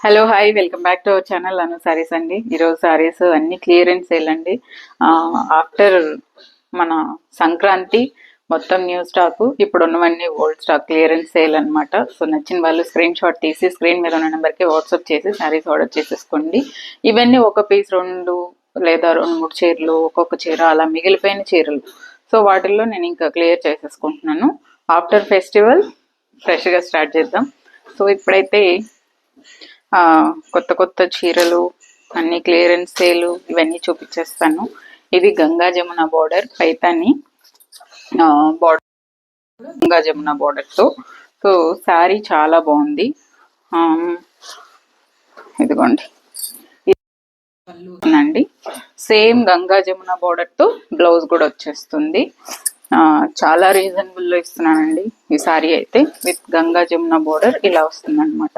Hello hi welcome back to our channel Anu Sarees అండి. ఈరోజు సారీస్ అన్ని క్లియరెన్స్ సేల్ అండి. ఆఫ్టర్ మన సంక్రాంతి మొత్తం న్యూ స్టాక్, ఇప్పుడు ఉన్నవన్నీ ఓల్డ్ స్టాక్ క్లియరెన్స్ సేల్ అనమాట. సో నచ్చిన వాళ్ళు స్క్రీన్ షాట్ తీసి స్క్రీన్ మీద ఉన్న నెంబర్కి వాట్సాప్ చేసి సారీస్ ఆర్డర్ చేసేసుకోండి. ఇవన్నీ ఒక పీస్ 2 లేదా 2-3 చీరలు, ఒక్కొక్క చీర అలా మిగిలిపోయిన చీరలు. సో వాటిల్లో నేను ఇంకా క్లియర్ చేసేసుకుంటున్నాను. ఆఫ్టర్ ఫెస్టివల్ ఫ్రెష్గా స్టార్ట్ చేద్దాం. సో ఇప్పుడైతే కొత్త కొత్త చీరలు అన్ని క్లియరెన్స్ సేలు ఇవన్నీ చూపించేస్తాను. ఇది గంగా జమున బార్డర్ పైతాని బార్డర్, గంగా జమున బార్డర్తో. సో శారీ చాలా బాగుంది. ఇదిగోండి అండి, సేమ్ గంగా జమున బార్డర్తో బ్లౌజ్ కూడా వచ్చేస్తుంది. చాలా రీజనబుల్లో ఇస్తున్నానండి ఈ శారీ అయితే. విత్ గంగా జమున బోర్డర్ ఇలా వస్తుంది అనమాట.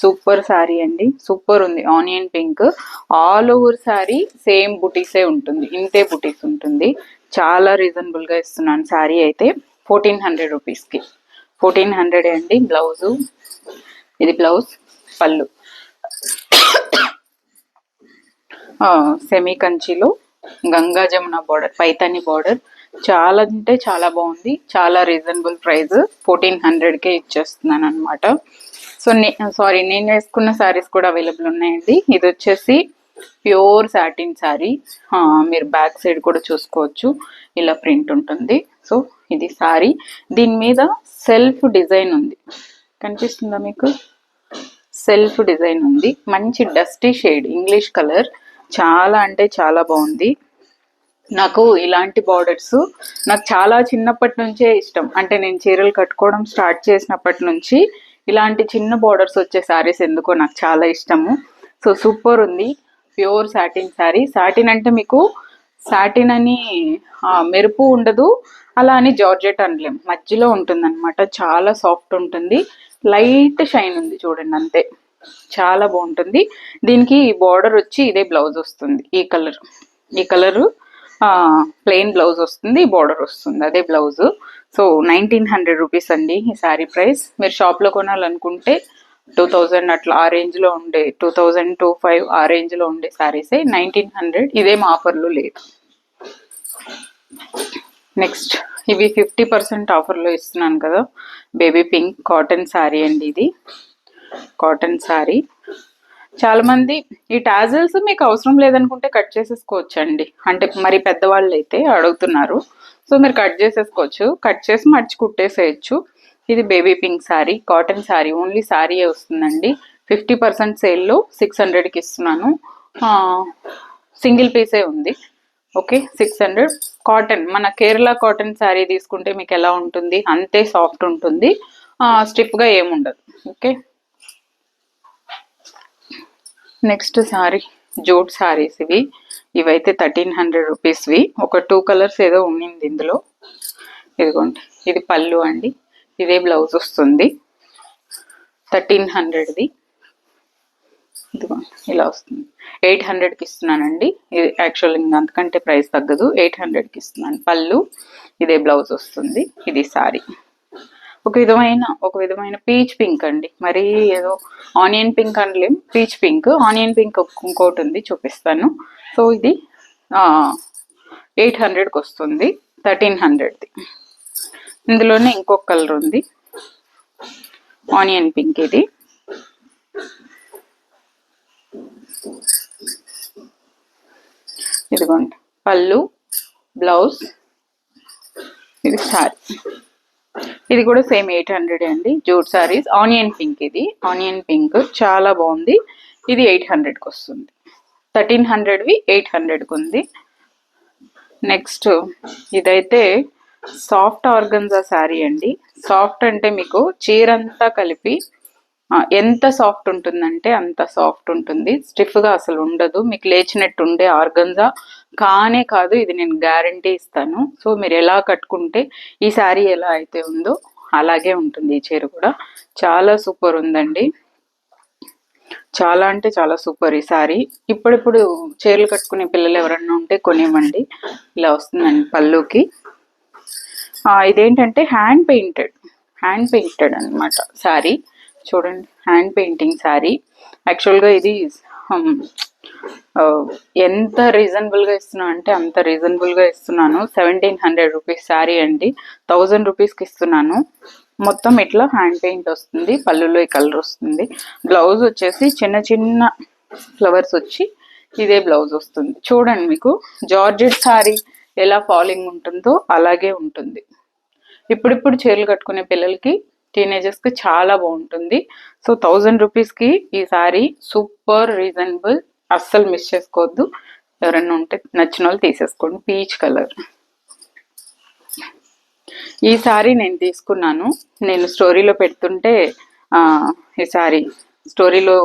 సూపర్ శారీ అండి, సూపర్ ఉంది. Onion pink all over sari same బుటీసే ఉంటుంది, ఇంతే బుటీస్ ఉంటుంది. చాలా రీజనబుల్గా ఇస్తున్నాను శారీ అయితే. 1400 రూపీస్కి 1400 అండి. బ్లౌజు ఇది, బ్లౌజ్ పళ్ళు సెమీ కంచిలో గంగా జమున బార్డర్ పైతాని బార్డర్. చాలా అంటే చాలా బాగుంది, చాలా రీజనబుల్ ప్రైస్. 1400కే ఇచ్చేస్తున్నాను అనమాట. సో నేను వేసుకున్న శారీస్ కూడా అవైలబుల్ ఉన్నాయండి. ఇది వచ్చేసి ప్యూర్ సాటిన్ శారీ. మీరు బ్యాక్ సైడ్ కూడా చూసుకోవచ్చు, ఇలా ప్రింట్ ఉంటుంది. సో ఇది శారీ, దీని మీద సెల్ఫ్ డిజైన్ ఉంది, కనిపిస్తుందా మీకు? సెల్ఫ్ డిజైన్ ఉంది, మంచి డస్టీ షేడ్ ఇంగ్లీష్ కలర్. చాలా అంటే చాలా బాగుంది. నాకు ఇలాంటి బార్డర్స్ నాకు చాలా చిన్నప్పటి నుంచే ఇష్టం. అంటే నేను చీరలు కట్టుకోవడం స్టార్ట్ చేసినప్పటి నుంచి ఇలాంటి చిన్న బార్డర్స్ వచ్చే శారీస్ ఎందుకో నాకు చాలా ఇష్టము. సో సూపర్ ఉంది, ప్యూర్ సాటిన్ శారీ. సాటిన్ అంటే మీకు సాటిన్ అని మెరుపు ఉండదు, అలా అని జార్జెట్ అనలేం, మధ్యలో ఉంటుంది అనమాట. చాలా సాఫ్ట్ ఉంటుంది, లైట్ షైన్ ఉంది చూడండి, అంతే. చాలా బాగుంటుంది. దీనికి బార్డర్ వచ్చి ఇదే బ్లౌజ్ వస్తుంది. ఈ కలరు ప్లెయిన్ బ్లౌజ్ వస్తుంది, బార్డర్ వస్తుంది, అదే బ్లౌజ్. సో 1900 రూపీస్ అండి ఈ శారీ ప్రైస్. మీరు షాప్లో కొనాలనుకుంటే 2000 అట్లా ఆ రేంజ్లో ఉండే, 2000 2500 ఆ రేంజ్లో ఉండే శారీసే 1900. ఇదేం ఆఫర్లో లేదు. నెక్స్ట్ ఇవి 50% ఆఫర్లో ఇస్తున్నాను కదా. బేబీ పింక్ కాటన్ శారీ అండి, ఇది కాటన్ శారీ. చాలా మంది ఈ టాజిల్స్ మీకు అవసరం లేదనుకుంటే కట్ చేసేసుకోవచ్చు అండి. అంటే మరి పెద్దవాళ్ళు అయితే అడుగుతున్నారు, సో మీరు కట్ చేసేసుకోవచ్చు, కట్ చేసి మర్చి కుట్టేసేయచ్చు. ఇది baby pink sari, cotton sari, only శారీయే వస్తుందండి. 50% సేల్లో 600కి ఇస్తున్నాను. సింగిల్ పీసే ఉంది. ఓకే, 600. కాటన్, మన కేరళ కాటన్ శారీ తీసుకుంటే మీకు ఎలా ఉంటుంది, అంతే సాఫ్ట్ ఉంటుంది, స్టిఫ్గా ఏముండదు. Okay, next sari jute saris ఇవైతే 1300 రూపీస్వి. ఒక 2 కలర్స్ ఏదో ఉండింది ఇందులో. ఇదిగోండి, ఇది పళ్ళు అండి, ఇదే బ్లౌజ్ వస్తుంది. 1300ది. ఇదిగోండి ఇలా వస్తుంది. 800కి ఇస్తున్నానండి. ఇది యాక్చువల్లీ అంతకంటే ప్రైస్ తగ్గదు, 800కి ఇస్తున్నాను. పళ్ళు ఇదే బ్లౌజ్ వస్తుంది. ఇది శారీ. ఒక విధమైన పీచ్ పింక్ అండి, మరీ ఏదో ఆనియన్ పింక్ అనలేం, పీచ్ పింక్. ఆనియన్ పింక్ ఇంకోటి ఉంది, చూపిస్తాను. సో ఇది 800కి వస్తుంది, 1300ది. ఇందులోనే ఇంకొక కలర్ ఉంది, ఆనియన్ పింక్. ఇది ఇదిగోండి పళ్ళు, బ్లౌజ్, ఇది శారీ. ఇది కూడా సేమ్ 800 అండి. Jute saris, onion pink. ఇది ఆనియన్ పింక్ చాలా బాగుంది. ఇది 800కి వస్తుంది. 1300వి 800కి ఉంది. నెక్స్ట్ ఇదైతే సాఫ్ట్ ఆర్గన్జా శారీ అండి. సాఫ్ట్ అంటే మీకు చీరంతా కలిపి ఎంత సాఫ్ట్ ఉంటుందంటే అంత సాఫ్ట్ ఉంటుంది, స్టిఫ్గా అసలు ఉండదు, మీకు లేచినట్టు ఉండే ఆర్గన్జా కానే కాదు. ఇది నేను గ్యారంటీ ఇస్తాను. సో మీరు ఎలా కట్టుకుంటే ఈ శారీ ఎలా అయితే ఉందో అలాగే ఉంటుంది ఈ చీర కూడా. చాలా సూపర్ ఉందండి, చాలా అంటే చాలా సూపర్ ఈ శారీ. ఇప్పుడిప్పుడు చీరలు కట్టుకునే పిల్లలు ఎవరన్నా ఉంటే కొనివ్వండి. ఇలా వస్తుందండి పళ్ళుకి. ఇదేంటంటే హ్యాండ్ పెయింటెడ్ అనమాట శారీ. చూడండి, హ్యాండ్ పెయింటింగ్ శారీ. యాక్చువల్గా ఇది ఎంత రీజనబుల్గా ఇస్తున్నా అంటే అంత రీజనబుల్గా ఇస్తున్నాను. 1700 రూపీస్ శారీ అండి, 1000 రూపీస్కి ఇస్తున్నాను. మొత్తం ఇట్లా హ్యాండ్ పెయింట్ వస్తుంది, పళ్ళులో ఈ కలర్ వస్తుంది. బ్లౌజ్ వచ్చేసి చిన్న చిన్న ఫ్లవర్స్ వచ్చి ఇదే బ్లౌజ్ వస్తుంది. చూడండి, మీకు జార్జెట్ శారీ ఎలా ఫాలింగ్ ఉంటుందో అలాగే ఉంటుంది. ఇప్పుడిప్పుడు చీరలు కట్టుకునే పిల్లలకి, టీనేజర్స్కి చాలా బాగుంటుంది. సో 1000 రూపీస్కి ఈ శారీ సూపర్ రీజనబుల్, అస్సలు మిస్ చేసుకోవద్దు. ఎవరైనా ఉంటే నచ్చిన వాళ్ళు తీసేసుకోండి. పీచ్ కలర్ ఈ శారీ నేను తీసుకున్నాను. నేను స్టోరీలో పెడుతుంటే ఈ శారీ స్టోరీలో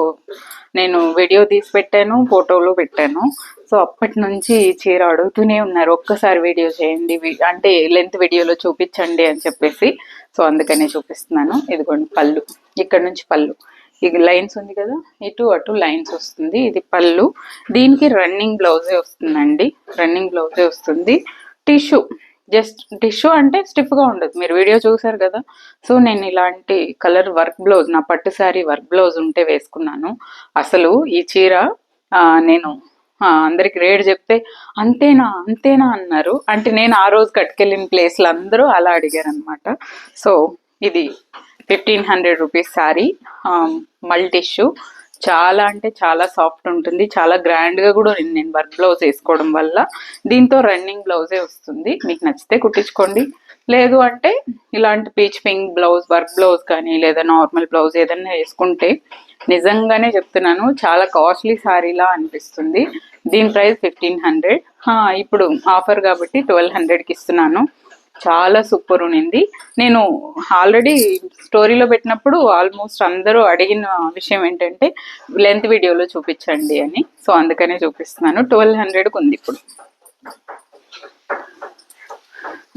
నేను వీడియో తీసి పెట్టాను, ఫోటోలో పెట్టాను. సో అప్పటి నుంచి చీర అడుగుతూనే ఉన్నారు, ఒక్కసారి వీడియో చేయండి, అంటే లెంత్ వీడియోలో చూపించండి అని చెప్పేసి. సో అందుకనే చూపిస్తున్నాను. ఇదిగోండి పళ్ళు, ఇక్కడ నుంచి పళ్ళు, ఇది లైన్స్ ఉంది కదా, ఇటు అటు లైన్స్ వస్తుంది. ఇది పళ్ళు. దీనికి రన్నింగ్ బ్లౌజే వస్తుందండి, రన్నింగ్ బ్లౌజే వస్తుంది. టిష్యూ, జస్ట్ టిష్యూ అంటే స్టిఫ్గా ఉండదు, మీరు వీడియో చూసారు కదా. సో నేను ఇలాంటి కలర్ వర్క్ బ్లౌజ్, నా పట్టు శారీ వర్క్ బ్లౌజ్ ఉంటే వేసుకున్నాను. అసలు ఈ చీర నేను అందరికి రేట్ చెప్తే అంతేనా అంతేనా అన్నారు. అంటే నేను ఆ రోజు కట్టుకెళ్ళిన ప్లేస్లో అందరూ అలా అడిగారు అనమాట. సో ఇది 1500 రూపీస్ శారీ, మల్టీ టిష్యూ. చాలా అంటే చాలా సాఫ్ట్ ఉంటుంది, చాలా గ్రాండ్గా కూడా నేను వర్క్ బ్లౌజ్ వేసుకోవడం వల్ల. దీంతో రన్నింగ్ బ్లౌజే వస్తుంది, మీకు నచ్చితే కుట్టించుకోండి. లేదు అంటే ఇలాంటి peach pink blouse, work blouse కానీ లేదా నార్మల్ బ్లౌజ్ ఏదైనా వేసుకుంటే నిజంగానే చెప్తున్నాను చాలా కాస్ట్లీ శారీలా అనిపిస్తుంది. దీని ప్రైస్ 1500. ఇప్పుడు ఆఫర్ కాబట్టి 1200కి ఇస్తున్నాను. చాలా సూపర్ ఉన్నింది. నేను ఆల్రెడీ స్టోరీలో పెట్టినప్పుడు ఆల్మోస్ట్ అందరూ అడిగిన విషయం ఏంటంటే లెంత్ వీడియోలో చూపించండి అని. సో అందుకనే చూపిస్తున్నాను. 1200కి ఉంది ఇప్పుడు.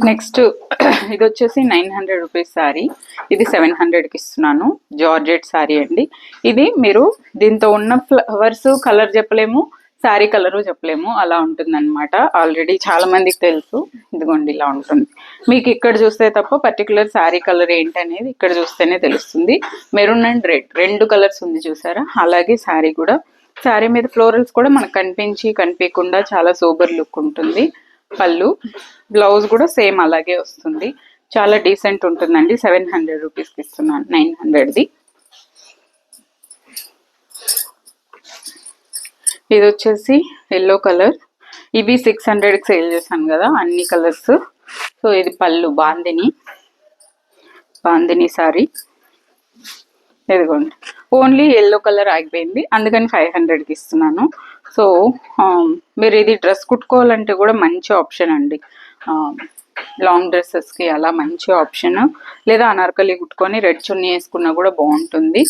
నెక్స్ట్ ఇది వచ్చేసి 900 రూపీస్ శారీ, ఇది 700కి ఇస్తున్నాను. జార్జెట్ శారీ అండి. ఇది మీరు దీంతో ఉన్న ఫ్లవర్స్ కలర్ చెప్పలేము, శారీ కలరు చెప్పలేము, అలా ఉంటుందన్నమాట. ఆల్రెడీ చాలా మందికి తెలుసు. ఇదిగోండి ఇలా ఉంటుంది. మీకు ఇక్కడ చూస్తే తప్ప పర్టికులర్ శారీ కలర్ ఏంటనేది ఇక్కడ చూస్తేనే తెలుస్తుంది. మెరూన్ అండ్ రెడ్, 2 కలర్స్ ఉంది చూసారా. అలాగే శారీ కూడా, శారీ మీద ఫ్లోరల్స్ కూడా మనకు కనిపించకుండా చాలా సూపర్ లుక్ ఉంటుంది. పళ్ళు, బ్లౌజ్ కూడా సేమ్ అలాగే వస్తుంది. చాలా డీసెంట్ ఉంటుందండి. 700 రూపీస్కి ఇస్తున్నాను, 900ది. ఇది వచ్చేసి ఎల్లో కలర్, ఇవి 600కి సేల్ చేశాను కదా అన్ని కలర్స్. సో ఇది పళ్ళు, బాందిని సారీ. ఇదిగోండి, ఓన్లీ ఎల్లో కలర్ ఆగిపోయింది, అందుకని 500కి ఇస్తున్నాను. సో మీరు ఇది డ్రెస్ కుట్టుకోవాలంటే కూడా మంచి ఆప్షన్ అండి. లాంగ్ డ్రెస్సెస్కి అలా మంచి ఆప్షన్. లేదా అనార్కలి కుట్టుకొని రెడ్ చున్నీ వేసుకున్నా కూడా బాగుంటుంది.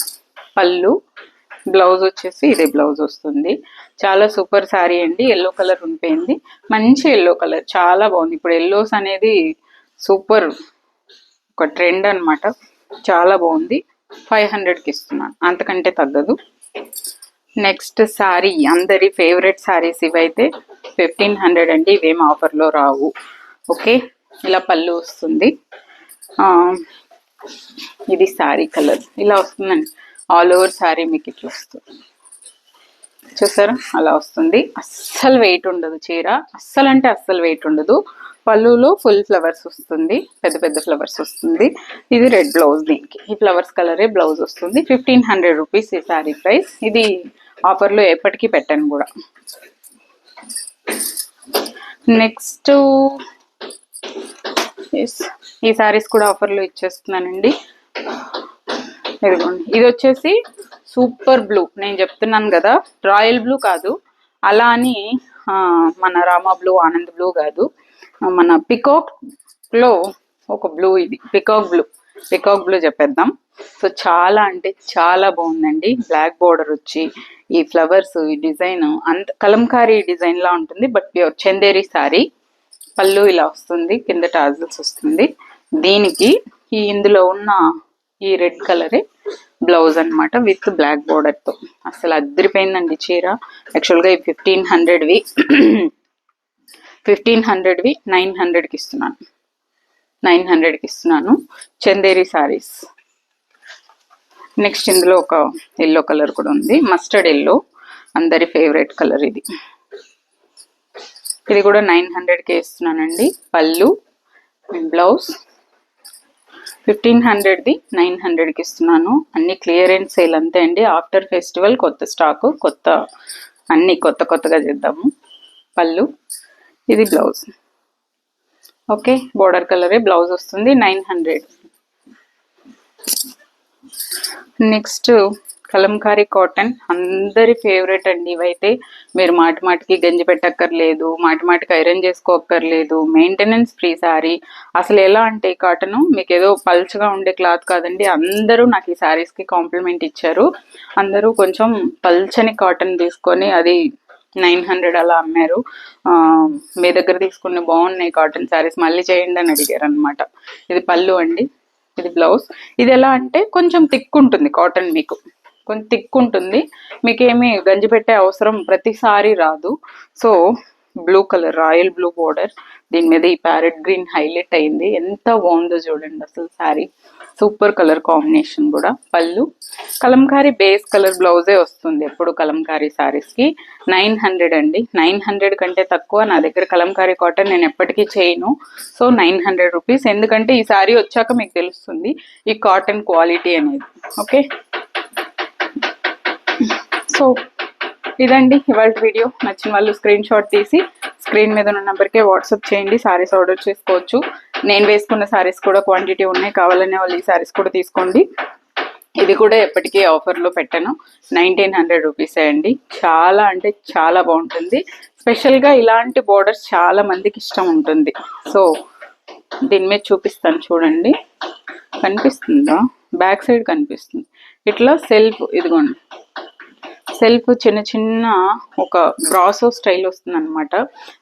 పళ్ళు, బ్లౌజ్ వచ్చేసి ఇదే బ్లౌజ్ వస్తుంది. చాలా సూపర్ శారీ అండి. ఎల్లో కలర్ ఉండిపోయింది, మంచి ఎల్లో కలర్, చాలా బాగుంది. ఇప్పుడు ఎల్లోస్ అనేది సూపర్ ఒక ట్రెండ్ అనమాట, చాలా బాగుంది. 500కి ఇస్తున్నాను, అంతకంటే తగ్గదు. నెక్స్ట్ శారీ, అందరి ఫేవరెట్ శారీస్ ఇవైతే 1500 అండి. ఇవేం ఆఫర్లో రావు. ఓకే, ఇలా పళ్ళు వస్తుంది. ఇది శారీ కలర్ ఇలా వస్తుందండి. ఆల్ ఓవర్ శారీ మీకు ఇట్లా వస్తుంది, చూసారా అలా వస్తుంది. అస్సలు వెయిట్ ఉండదు చీర, అస్సలు అంటే అస్సలు వెయిట్ ఉండదు. పళ్ళులో ఫుల్ ఫ్లవర్స్ వస్తుంది, పెద్ద పెద్ద ఫ్లవర్స్ వస్తుంది. ఇది రెడ్ బ్లౌజ్, దీనికి ఈ ఫ్లవర్స్ కలరే బ్లౌజ్ వస్తుంది. 1500 రూపీస్ ఈ శారీ ప్రైస్. ఇది ఆఫర్లో ఎప్పటికీ పెట్టాను కూడా. నెక్స్ట్ ఈ శారీస్ కూడా ఆఫర్లో ఇచ్చేస్తున్నానండి. ఇదిగోండి, ఇది వచ్చేసి సూపర్ బ్లూ. నేను చెప్తున్నాను కదా, రాయల్ బ్లూ కాదు, అలా అని మన రామా బ్లూ, ఆనంద్ బ్లూ కాదు, మన పికాక్ లో ఒక బ్లూ. ఇది పికాక్ బ్లూ చెప్పేద్దాం. సో చాలా అంటే చాలా బాగుందండి. బ్లాక్ బోర్డర్ వచ్చి ఈ ఫ్లవర్స్, ఈ డిజైన్ అంత కలంకారీ డిజైన్ లా ఉంటుంది, బట్ ప్యూర్ చందేరి శారీ. పళ్ళు ఇలా వస్తుంది, కింద టాజిల్స్ వస్తుంది. దీనికి ఈ ఇందులో ఉన్న ఈ రెడ్ కలరే బ్లౌజ్ అనమాట, విత్ బ్లాక్ బోర్డర్తో. అసలు అద్దరిపోయిందండి చీర. యాక్చువల్గా ఈ 1500వి 900కి ఇస్తున్నాను. 900కి ఇస్తున్నాను. చందేరి శారీస్ నెక్స్ట్ ఇందులో ఒక ఎల్లో కలర్ కూడా ఉంది, మస్టర్డ్ ఎల్లో, అందరి ఫేవరెట్ కలర్ ఇది. ఇది కూడా 900కే ఇస్తున్నానండి. పళ్ళు, బ్లౌజ్ 1500ది 900కి ఇస్తున్నాను. అన్ని క్లియరెన్స్ సేల్ అంతే అండి. ఆఫ్టర్ ఫెస్టివల్ కొత్త స్టాక్, అన్ని కొత్తగా చేద్దాము. పళ్ళు, ఇది బ్లౌజ్. ఓకే, బోర్డర్ కలరే బ్లౌజ్ వస్తుంది. 900. నెక్స్ట్ కలంకారీ కాటన్, అందరి ఫేవరెట్ అండి. ఇవైతే మీరు మాటికి గంజి పెట్టక్కర్లేదు, మాటికి ఐరన్ చేసుకోక్కర్లేదు, మెయింటెనెన్స్ ఫ్రీ శారీ. అసలు ఎలా అంటే కాటన్ మీకు ఏదో పల్చగా ఉండే క్లాత్ కాదండి. అందరూ నాకు ఈ శారీస్కి కాంప్లిమెంట్ ఇచ్చారు. అందరూ కొంచెం పల్చని కాటన్ తీసుకొని అది 900 అలా అమ్మారు. మీ దగ్గర తీసుకుని బాగున్నాయి కాటన్ శారీస్, మళ్ళీ చేయండి అని అడిగారు అనమాట. ఇది పళ్ళు అండి, ఇది బ్లౌజ్. ఇది ఎలా అంటే కొంచెం థిక్ ఉంటుంది కాటన్, మీకు కొంచెం థిక్ ఉంటుంది, మీకేమి గంజి పెట్టే అవసరం ప్రతిసారి రాదు. So blue colour, royal blue border, దీని మీద ఈ ప్యారెట్ గ్రీన్ హైలైట్ అయింది. ఎంత బాగుందో చూడండి అసలు శారీ, సూపర్ కలర్ కాంబినేషన్ కూడా. పళ్ళు, కలంకారీ బేస్ కలర్ బ్లౌజే వస్తుంది ఎప్పుడు కలంకారీ శారీస్కి. 900 అండి. 900 కంటే తక్కువ నా దగ్గర కలంకారీ కాటన్ నేను ఎప్పటికీ చేయను. So 900 rupees. ఎందుకంటే ఈ శారీ వచ్చాక మీకు తెలుస్తుంది ఈ కాటన్ క్వాలిటీ అనేది. ఓకే, సో ఇదండి ఇవాళ వీడియో. నచ్చిన వాళ్ళు స్క్రీన్ షాట్ తీసి స్క్రీన్ మీద ఉన్న నెంబర్కే వాట్సాప్ చేయండి. శారీస్ ఆర్డర్ చేసుకోవచ్చు. నేను వేసుకున్న శారీస్ కూడా క్వాంటిటీ ఉన్నాయి, కావాలనే వాళ్ళు ఈ శారీస్ కూడా తీసుకోండి. ఇది కూడా ఎప్పటికీ ఆఫర్లో పెట్టాను. 1900 రూపీసే అండి. చాలా అంటే చాలా బాగుంటుంది. స్పెషల్గా ఇలాంటి బోర్డర్స్ చాలా మందికి ఇష్టం ఉంటుంది. సో దీని మీద చూపిస్తాను చూడండి, కనిపిస్తుందా? బ్యాక్ సైడ్ కనిపిస్తుంది. ఇట్లా సెల్ఫ్, ఇదిగోండి సెల్ఫ్ చిన్న ఒక బ్రాసో స్టైల్ వస్తుంది అనమాట.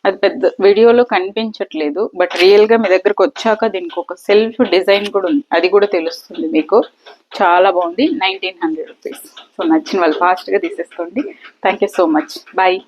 అది పెద్ద వీడియోలో కనిపించట్లేదు, బట్ రియల్గా మీ దగ్గరకు వచ్చాక దీనికి ఒక సెల్ఫ్ డిజైన్ కూడా ఉంది, అది కూడా తెలుస్తుంది మీకు. చాలా బాగుంది. 1900 రూపీస్. సో నచ్చిన వాళ్ళు ఫాస్ట్గా తీసేసుకోండి. Thank you so much. Bye.